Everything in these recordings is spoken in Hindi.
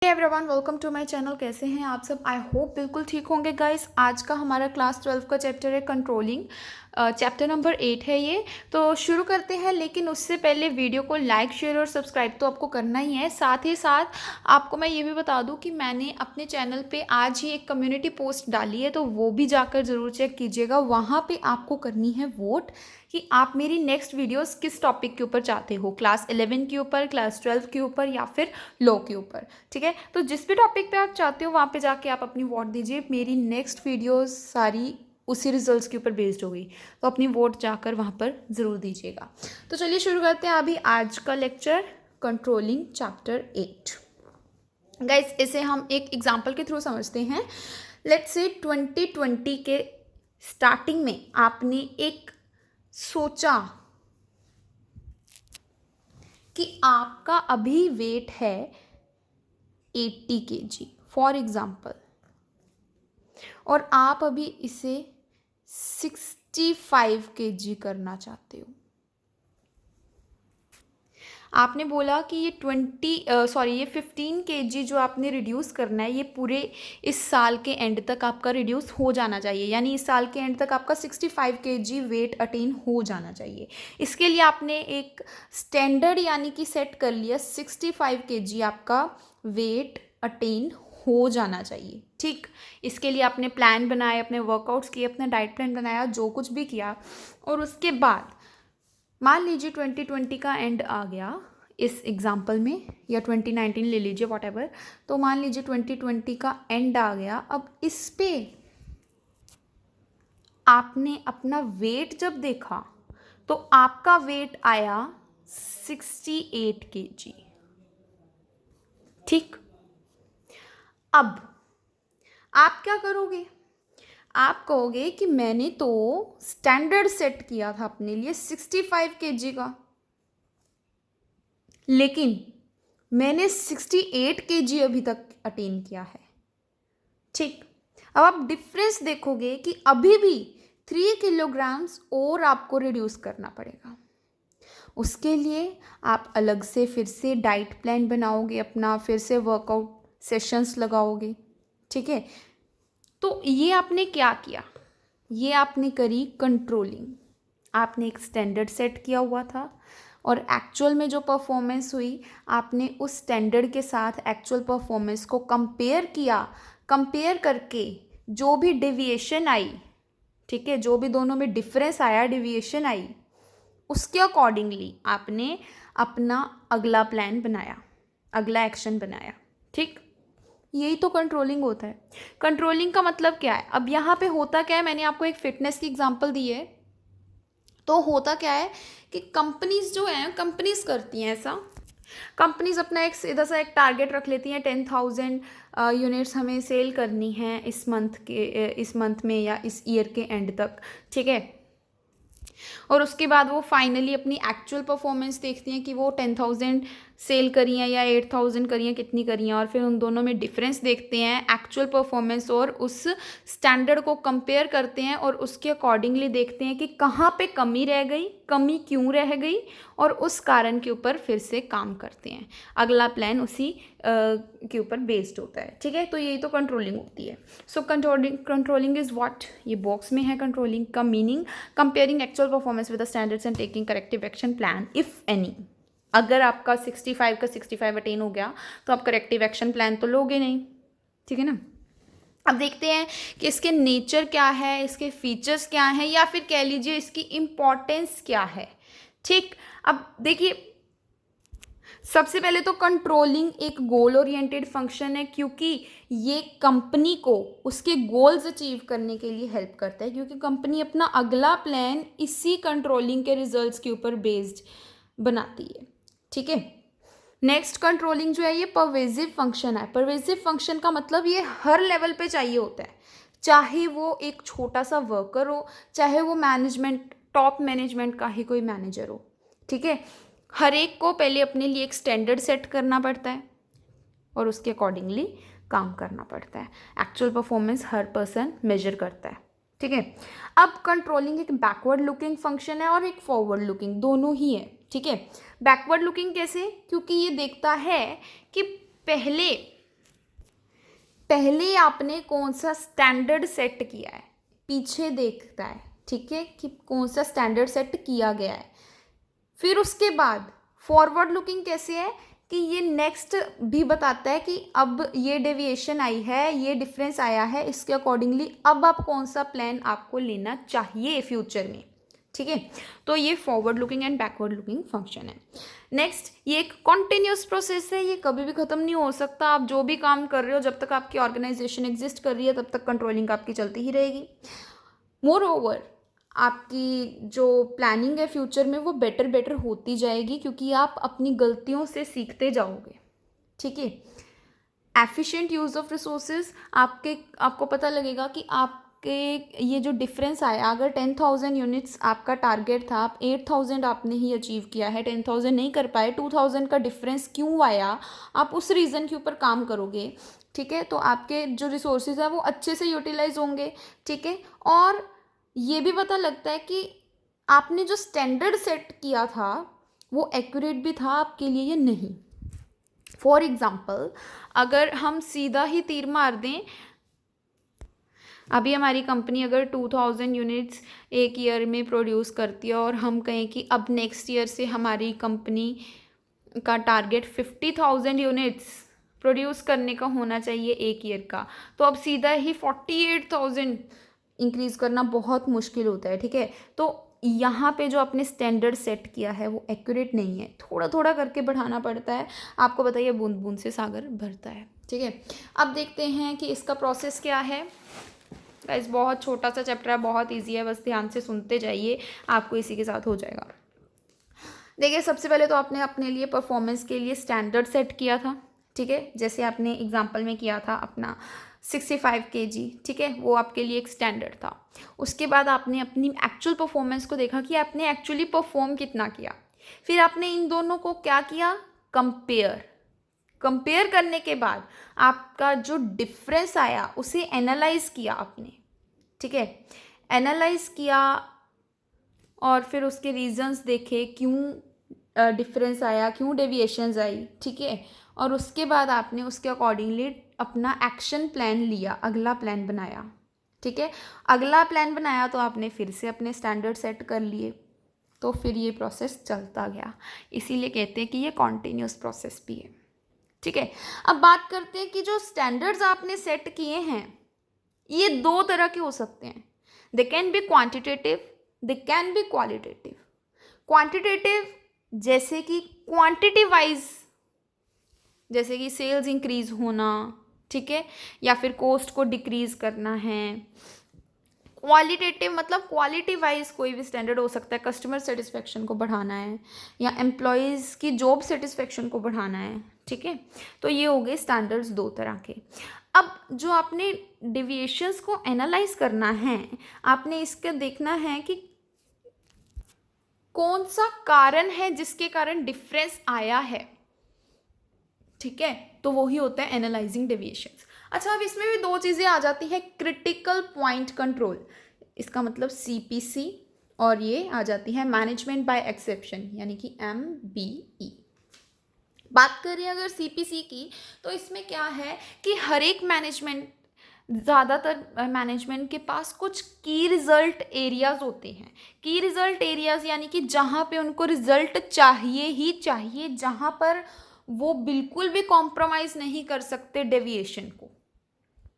Everyone, welcome to my channel. कैसे हैं आप सब? आई होप बिल्कुल ठीक होंगे गाइस। आज का हमारा क्लास 12 का चैप्टर है कंट्रोलिंग। चैप्टर नंबर 8 है ये। तो शुरू करते हैं, लेकिन उससे पहले वीडियो को लाइक, शेयर और सब्सक्राइब तो आपको करना ही है। साथ ही साथ आपको मैं ये भी बता दूं कि मैंने अपने चैनल पे आज ही एक कम्युनिटी पोस्ट डाली है, तो वो भी जाकर ज़रूर चेक कीजिएगा। वहाँ पे आपको करनी है वोट कि आप मेरी नेक्स्ट वीडियोस किस टॉपिक के ऊपर चाहते हो, क्लास 11 के ऊपर, क्लास 12 के ऊपर या फिर लॉ के ऊपर। ठीक है, तो जिस भी टॉपिक पे आप चाहते हो वहाँ पे जाके आप अपनी वोट दीजिए। मेरी नेक्स्ट वीडियोस सारी उसी रिजल्ट्स के ऊपर बेस्ड हो गई, तो अपनी वोट जाकर वहाँ पर ज़रूर दीजिएगा। तो चलिए शुरू करते हैं अभी आज का लेक्चर, कंट्रोलिंग चैप्टर 8। गाइस, इसे हम एक एग्जाम्पल के थ्रू समझते हैं। लेट्स से 2020 के स्टार्टिंग में आपने एक सोचा कि आपका अभी वेट है 80 kg फॉर एग्जाम्पल, और आप अभी इसे 65 kg करना चाहते हो। आपने बोला कि ये 15 kg जो आपने रिड्यूस करना है, ये पूरे इस साल के एंड तक आपका रिड्यूस हो जाना चाहिए, यानी इस साल के एंड तक आपका 65 kg वेट अटेन हो जाना चाहिए। इसके लिए आपने एक स्टैंडर्ड यानी कि सेट कर लिया, 65 kg आपका वेट अटेन हो जाना चाहिए। ठीक, इसके लिए आपने प्लान बनाए, अपने वर्कआउट्स किए, अपना डाइट प्लान बनाया, जो कुछ भी किया, और उसके बाद मान लीजिए 2020 का एंड आ गया इस एग्जाम्पल में, या 2019 ले लीजिए, व्हाटएवर। तो मान लीजिए 2020 का एंड आ गया। अब इस पे आपने अपना वेट जब देखा तो आपका वेट आया 68 kg। ठीक, अब आप क्या करोगे? आप कहोगे कि मैंने तो स्टैंडर्ड सेट किया था अपने लिए 65 kg का, लेकिन मैंने 68 kg अभी तक अटेन किया है। ठीक, अब आप डिफरेंस देखोगे कि अभी भी 3 किलोग्राम्स और आपको रिड्यूस करना पड़ेगा। उसके लिए आप अलग से फिर से डाइट प्लान बनाओगे अपना, फिर से वर्कआउट सेशंस लगाओगे। ठीक है, तो ये आपने क्या किया? ये आपने करी कंट्रोलिंग। आपने एक स्टैंडर्ड सेट किया हुआ था, और एक्चुअल में जो परफॉर्मेंस हुई, आपने उस स्टैंडर्ड के साथ एक्चुअल परफॉर्मेंस को कंपेयर किया। कंपेयर करके जो भी डेविएशन आई, ठीक है, जो भी दोनों में डिफरेंस आया, डेविएशन आई, उसके अकॉर्डिंगली आपने अपना अगला प्लान बनाया, अगला एक्शन बनाया। ठीक, यही तो कंट्रोलिंग होता है। कंट्रोलिंग का मतलब क्या है? अब यहाँ पे होता क्या है, मैंने आपको एक फिटनेस की एग्जांपल दी है। तो होता क्या है कि कंपनीज जो हैं, कंपनीज करती हैं ऐसा। कंपनीज अपना एक सीधा सा एक टारगेट रख लेती हैं, 10,000 यूनिट्स हमें सेल करनी है इस मंथ में या इस ईयर के एंड तक। ठीक है, और उसके बाद वो फाइनली अपनी एक्चुअल परफॉर्मेंस देखती हैं कि वो 10,000 सेल करी हैं या 8,000 करी हैं, कितनी करी हैं, और फिर उन दोनों में डिफरेंस देखते हैं, एक्चुअल परफॉर्मेंस और उस स्टैंडर्ड को कंपेयर करते हैं, और उसके अकॉर्डिंगली देखते हैं कि कहाँ पे कमी रह गई, कमी क्यों रह गई, और उस कारण के ऊपर फिर से काम करते हैं। अगला प्लान उसी के ऊपर बेस्ड होता है। ठीक है, तो यही तो कंट्रोलिंग होती है। सो कंट्रोलिंग इज व्हाट, ये बॉक्स में है कंट्रोलिंग का meaning, comparing actual performance with the standards and taking corrective action plan if any. अगर आपका 65 का 65 अटेन हो गया तो आप करेक्टिव एक्शन प्लान तो लोगे नहीं। ठीक है ना। अब देखते हैं कि इसके नेचर क्या है, इसके फीचर्स क्या हैं, या फिर कह लीजिए इसकी इम्पॉर्टेंस क्या है। ठीक, अब देखिए, सबसे पहले तो कंट्रोलिंग एक गोल ओरिएंटेड फंक्शन है, क्योंकि ये कंपनी को उसके गोल्स अचीव करने के लिए हेल्प करता है, क्योंकि कंपनी अपना अगला प्लान इसी कंट्रोलिंग के रिजल्ट्स के ऊपर बेस्ड बनाती है। ठीक है, नेक्स्ट कंट्रोलिंग जो है ये परवेजिव फंक्शन है। परवेजिव फंक्शन का मतलब ये हर लेवल पे चाहिए होता है, चाहे वो एक छोटा सा वर्कर हो, चाहे वो मैनेजमेंट, टॉप मैनेजमेंट का ही कोई मैनेजर हो। ठीक है, हर एक को पहले अपने लिए एक स्टैंडर्ड सेट करना पड़ता है और उसके अकॉर्डिंगली काम करना पड़ता है। एक्चुअल परफॉर्मेंस हर पर्सन मेजर करता है। ठीक है, अब कंट्रोलिंग एक बैकवर्ड लुकिंग फंक्शन है और एक फॉरवर्ड लुकिंग, दोनों ही है। ठीक है, बैकवर्ड लुकिंग कैसे? क्योंकि ये देखता है कि पहले पहले आपने कौन सा स्टैंडर्ड सेट किया है, पीछे देखता है, ठीक है, कि कौन सा स्टैंडर्ड सेट किया गया है। फिर उसके बाद फॉरवर्ड लुकिंग कैसे है कि ये नेक्स्ट भी बताता है कि अब ये डेविएशन आई है, ये डिफरेंस आया है, इसके अकॉर्डिंगली अब आप कौन सा प्लान आपको लेना चाहिए फ्यूचर में, ठीक है। तो ये forward looking and backward looking function है। नेक्स्ट, ये एक कॉन्टिन्यूस प्रोसेस है, ये कभी भी ख़त्म नहीं हो सकता। आप जो भी काम कर रहे हो, जब तक आपकी ऑर्गेनाइजेशन एग्जिस्ट कर रही है, तब तक कंट्रोलिंग आपकी चलती ही रहेगी। मोर ओवर, आपकी जो प्लानिंग है फ्यूचर में वो बेटर होती जाएगी, क्योंकि आप अपनी गलतियों से सीखते जाओगे, ठीक है। एफिशिएंट यूज़ ऑफ रिसोर्सेज, आपको पता लगेगा कि आपके ये जो डिफरेंस आया, अगर 10,000 यूनिट्स आपका टारगेट था, आप 8,000 आपने ही अचीव किया है, 10,000 नहीं कर पाए, 2,000 का डिफरेंस क्यों आया, आप उस रीज़न के ऊपर काम करोगे, ठीक है। तो आपके जो रिसोर्सेज है वो अच्छे से यूटिलाइज होंगे, ठीक है। और ये भी पता लगता है कि आपने जो स्टैंडर्ड सेट किया था वो एक्यूरेट भी था आपके लिए या नहीं। फॉर एग्ज़ाम्पल, अगर हम सीधा ही तीर मार दें, अभी हमारी कंपनी अगर 2,000 यूनिट्स एक ईयर में प्रोड्यूस करती है और हम कहें कि अब नेक्स्ट ईयर से हमारी कंपनी का टारगेट 50,000 यूनिट्स प्रोड्यूस करने का होना चाहिए एक ईयर का, तो अब सीधा ही 48,000 इंक्रीज़ करना बहुत मुश्किल होता है, ठीक है। तो यहाँ पे जो आपने स्टैंडर्ड सेट किया है वो एक्यूरेट नहीं है, थोड़ा थोड़ा करके बढ़ाना पड़ता है। आपको बताइए, बूंद बूंद से सागर भरता है, ठीक है। अब देखते हैं कि इसका प्रोसेस क्या है। गाइस, बहुत छोटा सा चैप्टर है, बहुत ईजी है, बस ध्यान से सुनते जाइए, आपको इसी के साथ हो जाएगा। देखिए, सबसे पहले तो आपने अपने लिए परफॉर्मेंस के लिए स्टैंडर्ड सेट किया था, ठीक है। जैसे आपने एग्जाम्पल में किया था अपना 65 kg, ठीक है, वो आपके लिए एक स्टैंडर्ड था। उसके बाद आपने अपनी एक्चुअल परफॉर्मेंस को देखा कि आपने एक्चुअली परफॉर्म कितना किया। फिर आपने इन दोनों को क्या किया, कंपेयर करने के बाद आपका जो डिफरेंस आया उसे एनालाइज किया आपने, ठीक है। एनालाइज किया और फिर उसके रीजंस देखे, क्यों डिफरेंस आया, क्यों डेविएशंस आई, ठीक है। और उसके बाद आपने उसके अकॉर्डिंगली अपना एक्शन प्लान लिया, अगला प्लान बनाया, ठीक है। अगला प्लान बनाया तो आपने फिर से अपने स्टैंडर्ड सेट कर लिए, तो फिर ये प्रोसेस चलता गया। इसीलिए कहते हैं कि ये कॉन्टिन्यूस प्रोसेस भी है, ठीक है। अब बात करते हैं कि जो स्टैंडर्ड्स आपने सेट किए हैं ये दो तरह के हो सकते हैं। They can be quantitative, they can be qualitative. Quantitative जैसे कि क्वांटिटी वाइज, जैसे कि सेल्स इंक्रीज होना, ठीक है, या फिर कॉस्ट को डिक्रीज करना है। क्वालिटेटिव मतलब क्वालिटी वाइज कोई भी स्टैंडर्ड हो सकता है, कस्टमर सेटिस्फेक्शन को बढ़ाना है या एम्प्लॉयज़ की जॉब सेटिस्फेक्शन को बढ़ाना है, ठीक है। तो ये हो गए स्टैंडर्ड्स दो तरह के। अब जो आपने डिविएशंस को एनालाइज करना है, आपने इसका देखना है कि कौन सा कारण है जिसके कारण डिफरेंस आया है, ठीक है। तो वही होता है एनालाइजिंग डेविएशंस। अच्छा, अब इसमें भी दो चीज़ें आ जाती है, क्रिटिकल पॉइंट कंट्रोल, इसका मतलब CPC, और ये आ जाती है मैनेजमेंट बाय एक्सेप्शन, यानी कि MBE। बात करें अगर CPC की, तो इसमें क्या है कि हर एक ज़्यादातर मैनेजमेंट के पास कुछ की रिज़ल्ट एरियाज़ होते हैं। की रिज़ल्ट एरियाज़ यानी कि जहाँ पे उनको रिज़ल्ट चाहिए ही चाहिए, जहाँ पर वो बिल्कुल भी कॉम्प्रोमाइज़ नहीं कर सकते डेविएशन को,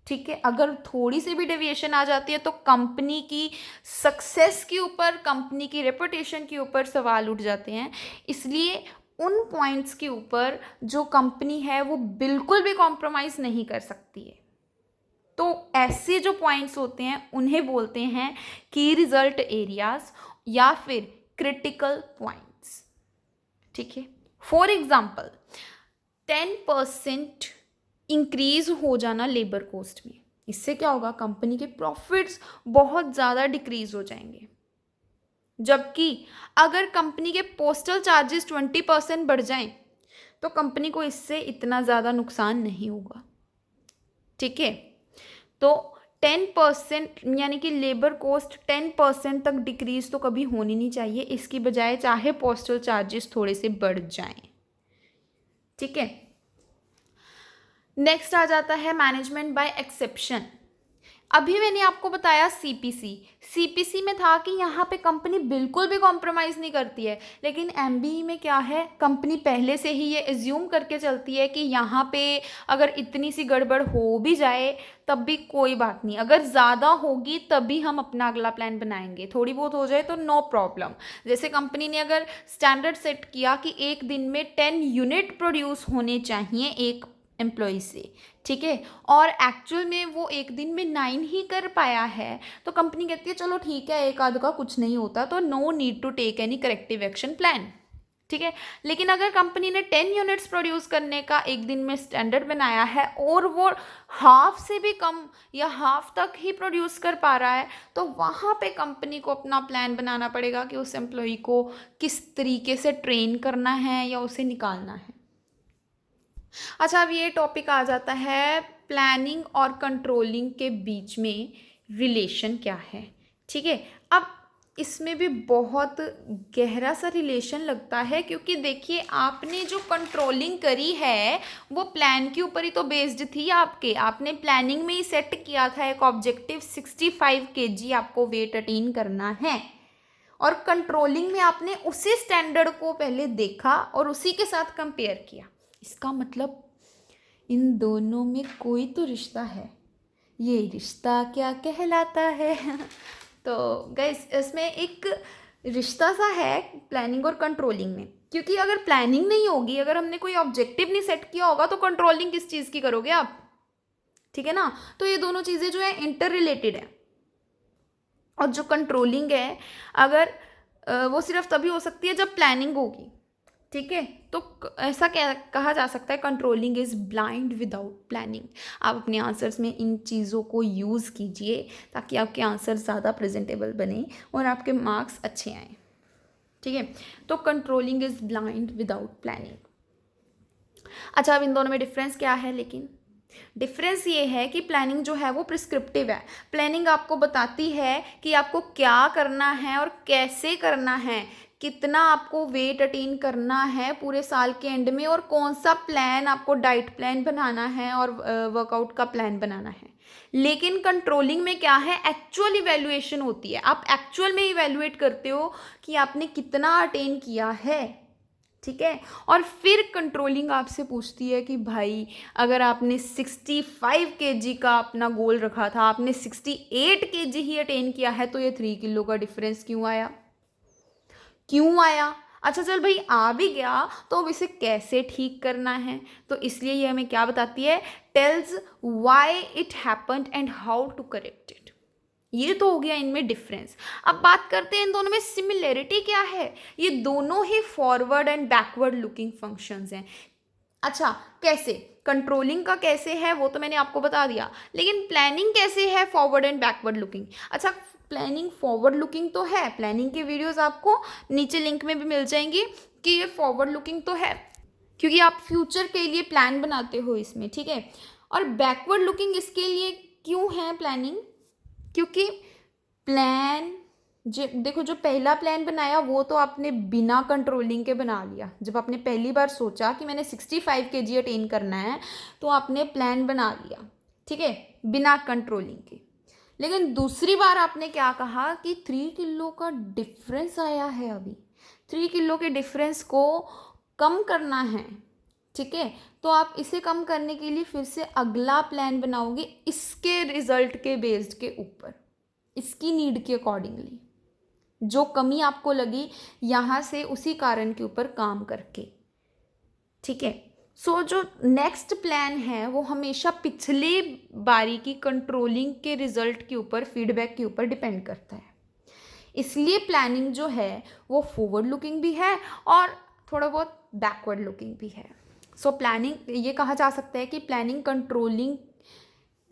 ठीक है। अगर थोड़ी सी भी डेविएशन आ जाती है तो कंपनी की सक्सेस के ऊपर, कंपनी की रेपुटेशन के ऊपर सवाल उठ जाते हैं। इसलिए उन पॉइंट्स के ऊपर जो कंपनी है वो बिल्कुल भी कॉम्प्रोमाइज़ नहीं कर सकती है। तो ऐसे जो पॉइंट्स होते हैं उन्हें बोलते हैं की रिजल्ट एरियाज या फिर क्रिटिकल पॉइंट्स, ठीक है। फॉर एग्जाम्पल, 10% इंक्रीज हो जाना लेबर कॉस्ट में, इससे क्या होगा, कंपनी के प्रॉफिट्स बहुत ज़्यादा डिक्रीज हो जाएंगे। जबकि अगर कंपनी के पोस्टल चार्जेस 20% बढ़ जाएं तो कंपनी को इससे इतना ज़्यादा नुकसान नहीं होगा, ठीक है। तो 10% यानी कि लेबर कॉस्ट 10% तक डिक्रीज तो कभी होनी नहीं चाहिए, इसकी बजाय चाहे पोस्टल चार्जेस थोड़े से बढ़ जाएं, ठीक है। नेक्स्ट आ जाता है मैनेजमेंट बाय एक्सेप्शन। अभी मैंने आपको बताया सीपीसी में था कि यहाँ पे कंपनी बिल्कुल भी कॉम्प्रोमाइज़ नहीं करती है, लेकिन एमबीई में क्या है, कंपनी पहले से ही ये एज्यूम करके चलती है कि यहाँ पे अगर इतनी सी गड़बड़ हो भी जाए तब भी कोई बात नहीं, अगर ज़्यादा होगी तभी हम अपना अगला प्लान बनाएंगे, थोड़ी बहुत हो जाए तो नो प्रॉब्लम। जैसे कंपनी ने अगर स्टैंडर्ड सेट किया कि एक दिन में 10 यूनिट प्रोड्यूस होने चाहिए एक एम्प्लॉय से, ठीक है, और एक्चुअल में वो एक दिन में 9 ही कर पाया है, तो कंपनी कहती है चलो ठीक है, एक आध का कुछ नहीं होता, तो no need to take any corrective action plan, ठीक है। लेकिन अगर कंपनी ने 10 यूनिट्स प्रोड्यूस करने का एक दिन में स्टैंडर्ड बनाया है और वो हाफ से भी कम या हाफ तक ही प्रोड्यूस कर पा रहा है, तो वहाँ पे कंपनी को अपना प्लान बनाना पड़ेगा कि उस एम्प्लॉय को किस तरीके से ट्रेन करना है या उसे निकालना है। अच्छा, अब ये टॉपिक आ जाता है प्लानिंग और कंट्रोलिंग के बीच में रिलेशन क्या है, ठीक है। अब इसमें भी बहुत गहरा सा रिलेशन लगता है, क्योंकि देखिए आपने जो कंट्रोलिंग करी है वो प्लान के ऊपर ही तो बेस्ड थी आपने प्लानिंग में ही सेट किया था एक ऑब्जेक्टिव 65 kg आपको वेट अटेन करना है, और कंट्रोलिंग में आपने उसी स्टैंडर्ड को पहले देखा और उसी के साथ कंपेयर किया। इसका मतलब इन दोनों में कोई तो रिश्ता है, ये रिश्ता क्या कहलाता है? तो गाइस इसमें एक रिश्ता सा है प्लानिंग और कंट्रोलिंग में, क्योंकि अगर प्लानिंग नहीं होगी, अगर हमने कोई ऑब्जेक्टिव नहीं सेट किया होगा, तो कंट्रोलिंग किस चीज़ की करोगे आप, ठीक है ना। तो ये दोनों चीज़ें जो है इंटर रिलेटेड है, और जो कंट्रोलिंग है अगर वो सिर्फ तभी हो सकती है जब प्लानिंग होगी, ठीक है। तो ऐसा कहा जा सकता है controlling is blind without planning. आप अपने आंसर्स में इन चीज़ों को यूज़ कीजिए ताकि आपके आंसर ज़्यादा प्रेजेंटेबल बने और आपके मार्क्स अच्छे आएँ, ठीक है। तो controlling is blind without planning. अच्छा, अब इन दोनों में डिफरेंस क्या है? लेकिन डिफरेंस ये है कि प्लानिंग जो है वो प्रिस्क्रिप्टिव है। प्लानिंग आपको बताती है कि आपको क्या करना है और कैसे करना है, कितना आपको वेट अटेन करना है पूरे साल के एंड में, और कौन सा प्लान आपको डाइट प्लान बनाना है और वर्कआउट का प्लान बनाना है। लेकिन कंट्रोलिंग में क्या है, एक्चुअल इवैल्यूएशन होती है। आप एक्चुअल में इवैल्यूएट करते हो कि आपने कितना अटेन किया है, ठीक है। और फिर कंट्रोलिंग आपसे पूछती है कि भाई अगर आपने 65 kg का अपना गोल रखा था, आपने 68 kg ही अटेन किया है, तो ये 3 किलो का डिफरेंस क्यों आया? अच्छा चल भाई, आ भी गया तो अब इसे कैसे ठीक करना है? तो इसलिए ये हमें क्या बताती है, tells why it happened and how to correct it. ये तो हो गया इनमें डिफरेंस। अब बात करते हैं इन दोनों में सिमिलैरिटी क्या है। ये दोनों ही forward and backward looking functions हैं। अच्छा, कैसे? कंट्रोलिंग का कैसे है वो तो मैंने आपको बता दिया, लेकिन प्लानिंग कैसे है फॉरवर्ड एंड बैकवर्ड लुकिंग? अच्छा, प्लानिंग फॉरवर्ड लुकिंग तो है, प्लानिंग की वीडियोस आपको नीचे लिंक में भी मिल जाएंगी कि ये फॉरवर्ड लुकिंग तो है, क्योंकि आप फ्यूचर के लिए प्लान बनाते हो इसमें, ठीक है। और बैकवर्ड लुकिंग इसके लिए क्यों है प्लानिंग? क्योंकि प्लान देखो, जो पहला प्लान बनाया वो तो आपने बिना कंट्रोलिंग के बना लिया। जब आपने पहली बार सोचा कि मैंने 65 kg अटेन करना है, तो आपने प्लान बना लिया, ठीक है, बिना कंट्रोलिंग के। लेकिन दूसरी बार आपने क्या कहा कि 3 किलो का डिफरेंस आया है, अभी 3 किलो के डिफरेंस को कम करना है, ठीक है। तो आप इसे कम करने के लिए फिर से अगला प्लान बनाओगे इसके रिजल्ट के बेस्ड के ऊपर, इसकी नीड के अकॉर्डिंगली, जो कमी आपको लगी यहाँ से उसी कारण के ऊपर काम करके, ठीक है। सो जो नेक्स्ट प्लान है वो हमेशा पिछले बारी की कंट्रोलिंग के रिजल्ट के ऊपर, फीडबैक के ऊपर डिपेंड करता है। इसलिए प्लानिंग जो है वो फॉरवर्ड लुकिंग भी है और थोड़ा बहुत बैकवर्ड लुकिंग भी है। सो प्लानिंग, ये कहा जा सकता है कि प्लानिंग कंट्रोलिंग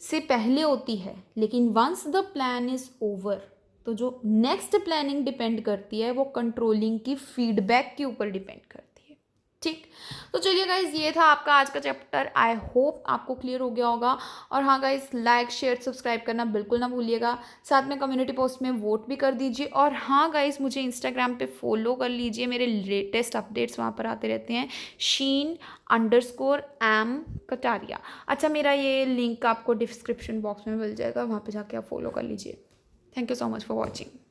से पहले होती है, लेकिन once the plan is over, तो जो नेक्स्ट प्लानिंग डिपेंड करती है वो कंट्रोलिंग की फीडबैक के ऊपर डिपेंड करती है। ठीक। तो चलिए गाइज, ये था आपका आज का चैप्टर। आई होप आपको क्लियर हो गया होगा। और हाँ गाइज, लाइक शेयर सब्सक्राइब करना बिल्कुल ना भूलिएगा। साथ में कम्युनिटी पोस्ट में वोट भी कर दीजिए। और हाँ गाइज, मुझे इंस्टाग्राम पे फॉलो कर लीजिए, मेरे लेटेस्ट अपडेट्स वहाँ पर आते रहते हैं। Sheen_M कटारिया। अच्छा, मेरा ये लिंक आपको डिस्क्रिप्शन बॉक्स में मिल जाएगा, वहाँ पर जाके आप फॉलो कर लीजिए। Thank you so much for watching.